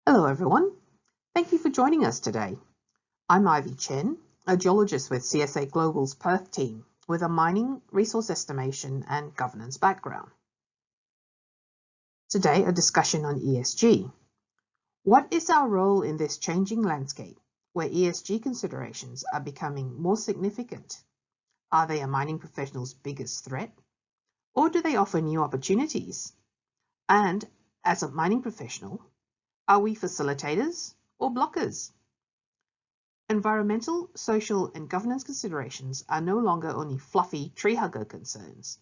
Hello everyone, thank you for joining us today. I'm Chen, a geologist with CSA Global's Perth team with a mining, resource estimation and governance background. Today a discussion on ESG. What is our role in this changing landscape where ESG considerations are becoming more significant? Are they a mining professional's biggest threat? Or do they offer new opportunities? And as a mining professional, are we facilitators or blockers? Environmental, social, and governance considerations are no longer only fluffy tree-hugger concerns.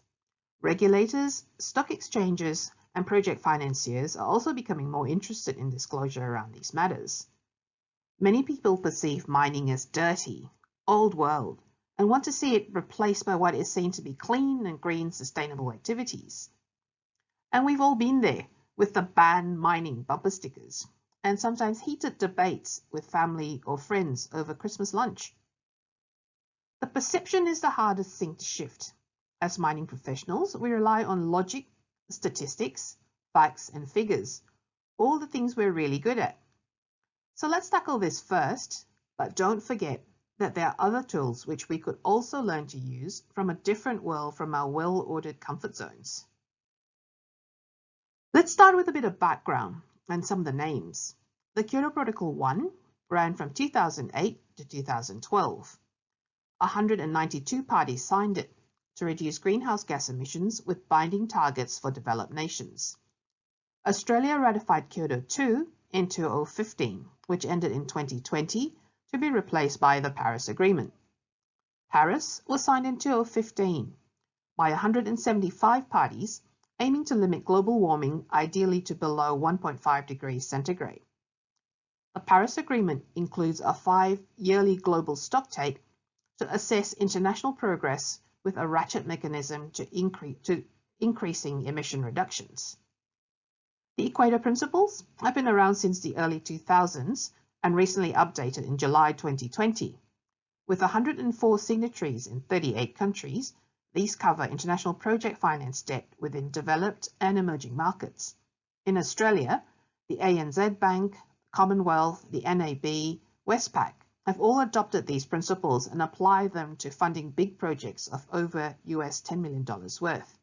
Regulators, stock exchanges, and project financiers are also becoming more interested in disclosure around these matters. Many people perceive mining as dirty, old world, and want to see it replaced by what is seen to be clean and green sustainable activities. And we've all been there with the ban mining bumper stickers, and sometimes heated debates with family or friends over Christmas lunch. The perception is the hardest thing to shift. As mining professionals, we rely on logic, statistics, facts, and figures, all the things we're really good at. So let's tackle this first, but don't forget that there are other tools which we could also learn to use from a different world from our well-ordered comfort zones. Let's start with a bit of background and some of the names. The Kyoto Protocol 1 ran from 2008 to 2012. 192 parties signed it to reduce greenhouse gas emissions with binding targets for developed nations. Australia ratified Kyoto 2 in 2015, which ended in 2020 to be replaced by the Paris Agreement. Paris was signed in 2015 by 175 parties aiming to limit global warming ideally to below 1.5 degrees centigrade. The Paris Agreement includes a 5-yearly global stocktake to assess international progress with a ratchet mechanism to increasing emission reductions. The Equator Principles have been around since the early 2000s and recently updated in July 2020. With 104 signatories in 38 countries, these cover international project finance debt within developed and emerging markets. In Australia, the ANZ Bank, Commonwealth, the NAB, Westpac have all adopted these principles and apply them to funding big projects of over $10 million worth.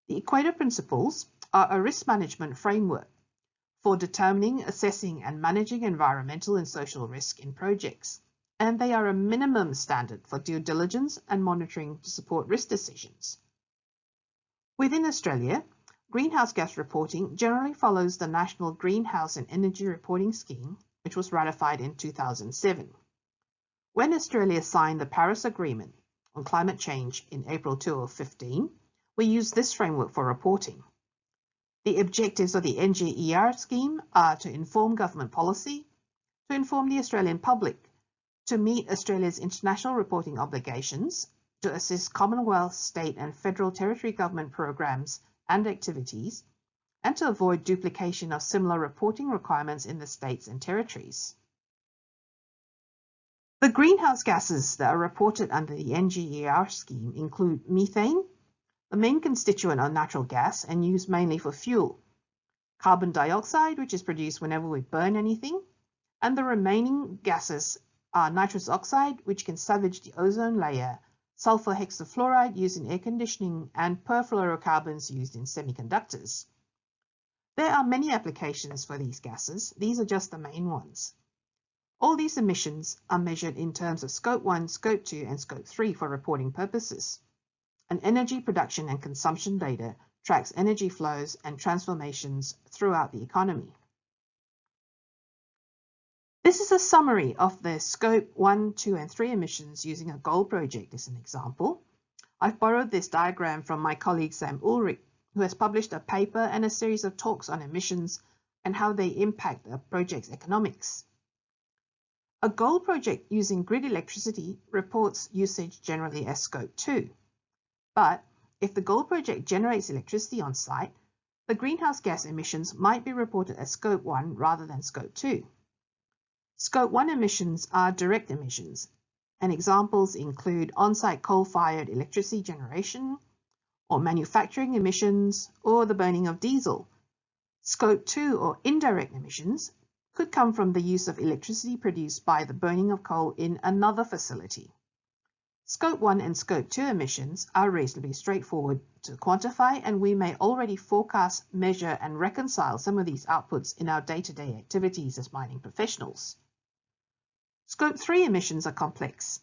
The Equator Principles are a risk management framework for determining, assessing, and managing environmental and social risk in projects, and they are a minimum standard for due diligence and monitoring to support risk decisions. Within Australia, greenhouse gas reporting generally follows the National Greenhouse and Energy Reporting Scheme, which was ratified in 2007. When Australia signed the Paris Agreement on climate change in April 2015, we used this framework for reporting. The objectives of the NGER scheme are to inform government policy, to inform the Australian public, to meet Australia's international reporting obligations, to assist Commonwealth, state and federal territory government programs and activities, and to avoid duplication of similar reporting requirements in the states and territories. The greenhouse gases that are reported under the NGER scheme include methane, the main constituent of natural gas and used mainly for fuel, carbon dioxide, which is produced whenever we burn anything, and the remaining gases are nitrous oxide, which can savage the ozone layer, sulfur hexafluoride used in air conditioning, and perfluorocarbons used in semiconductors. There are many applications for these gases. These are just the main ones. All these emissions are measured in terms of Scope 1, Scope 2, and Scope 3 for reporting purposes. And energy production and consumption data tracks energy flows and transformations throughout the economy. This is a summary of the Scope 1, 2, and 3 emissions using a gold project as an example. I've borrowed this diagram from my colleague Sam Ulrich, who has published a paper and a series of talks on emissions and how they impact a project's economics. A gold project using grid electricity reports usage generally as Scope 2. But if the gold project generates electricity on site, the greenhouse gas emissions might be reported as Scope 1 rather than Scope 2. Scope 1 emissions are direct emissions, and examples include on-site coal-fired electricity generation, or manufacturing emissions, or the burning of diesel. Scope 2 or indirect emissions could come from the use of electricity produced by the burning of coal in another facility. Scope 1 and Scope 2 emissions are reasonably straightforward to quantify, and we may already forecast, measure, and reconcile some of these outputs in our day-to-day activities as mining professionals. Scope 3 emissions are complex.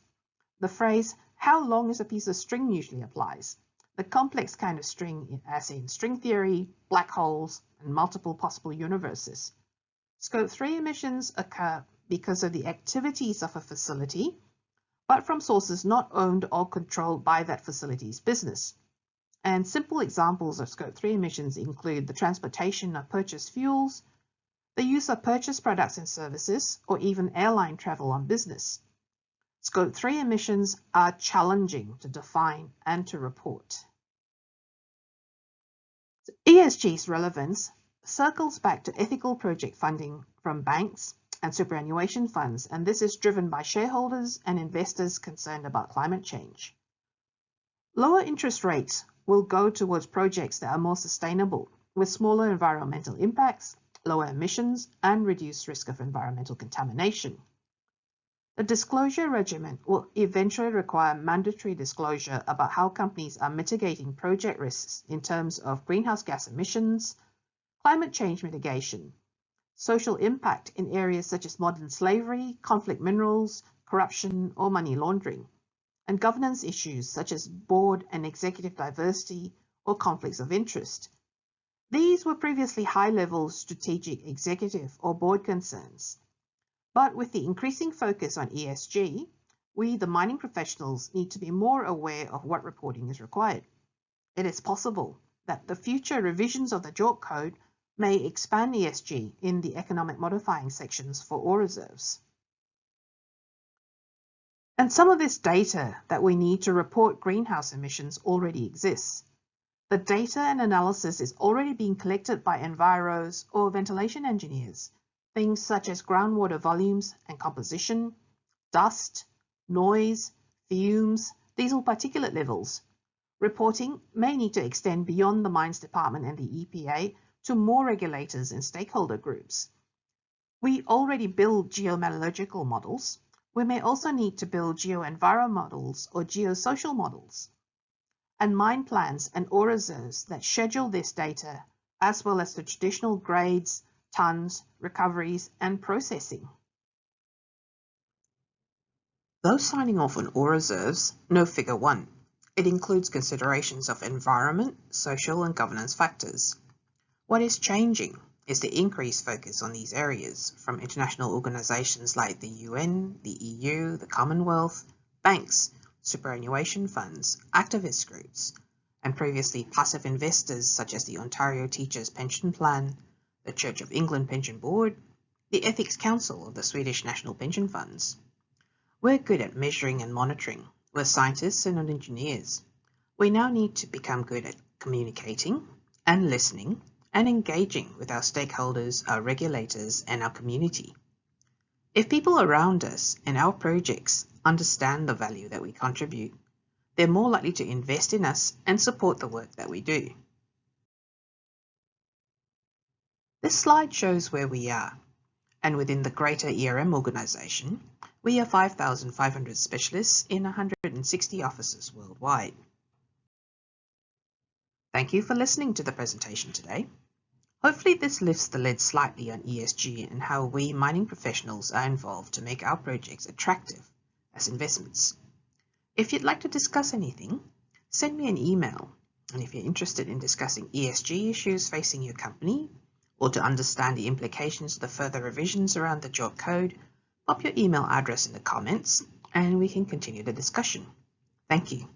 The phrase, "how long is a piece of string?" usually applies. The complex kind of string, as in string theory, black holes, and multiple possible universes. Scope 3 emissions occur because of the activities of a facility, but from sources not owned or controlled by that facility's business. And simple examples of Scope 3 emissions include the transportation of purchased fuels, the use of purchased products and services, or even airline travel on business. Scope 3 emissions are challenging to define and to report. ESG's relevance circles back to ethical project funding from banks and superannuation funds, and this is driven by shareholders and investors concerned about climate change. Lower interest rates will go towards projects that are more sustainable, with smaller environmental impacts, lower emissions, and reduced risk of environmental contamination. The disclosure regimen will eventually require mandatory disclosure about how companies are mitigating project risks in terms of greenhouse gas emissions, climate change mitigation, social impact in areas such as modern slavery, conflict minerals, corruption, or money laundering, and governance issues such as board and executive diversity or conflicts of interest. These were previously high-level strategic executive or board concerns. But with the increasing focus on ESG, we, the mining professionals, need to be more aware of what reporting is required. It is possible that the future revisions of the JORC Code may expand ESG in the economic modifying sections for ore reserves. And some of this data that we need to report greenhouse emissions already exists. The data and analysis is already being collected by enviros or ventilation engineers. Things such as groundwater volumes and composition, dust, noise, fumes, diesel particulate levels. Reporting may need to extend beyond the Mines Department and the EPA to more regulators and stakeholder groups. We already build geometallurgical models. We may also need to build geoenviro models or geosocial models, and mine plans and ore reserves that schedule this data, as well as the traditional grades, tons, recoveries, and processing. Those signing off on ore reserves know Figure 1. It includes considerations of environment, social, and governance factors. What is changing is the increased focus on these areas from international organizations like the UN, the EU, the Commonwealth, banks, superannuation funds, activist groups, and previously passive investors such as the Ontario Teachers' Pension Plan, the Church of England Pension Board, the Ethics Council of the Swedish National Pension Funds. We're good at measuring and monitoring. We're scientists and not engineers. We now need to become good at communicating and listening and engaging with our stakeholders, our regulators, and our community. If people around us and our projects understand the value that we contribute, they're more likely to invest in us and support the work that we do. This slide shows where we are, and within the greater ERM organisation, we are 5,500 specialists in 160 offices worldwide. Thank you for listening to the presentation today. Hopefully this lifts the lid slightly on ESG and how we mining professionals are involved to make our projects attractive as investments. If you'd like to discuss anything, send me an email. And if you're interested in discussing ESG issues facing your company, or to understand the implications of the further revisions around the JORC Code, pop your email address in the comments and we can continue the discussion. Thank you.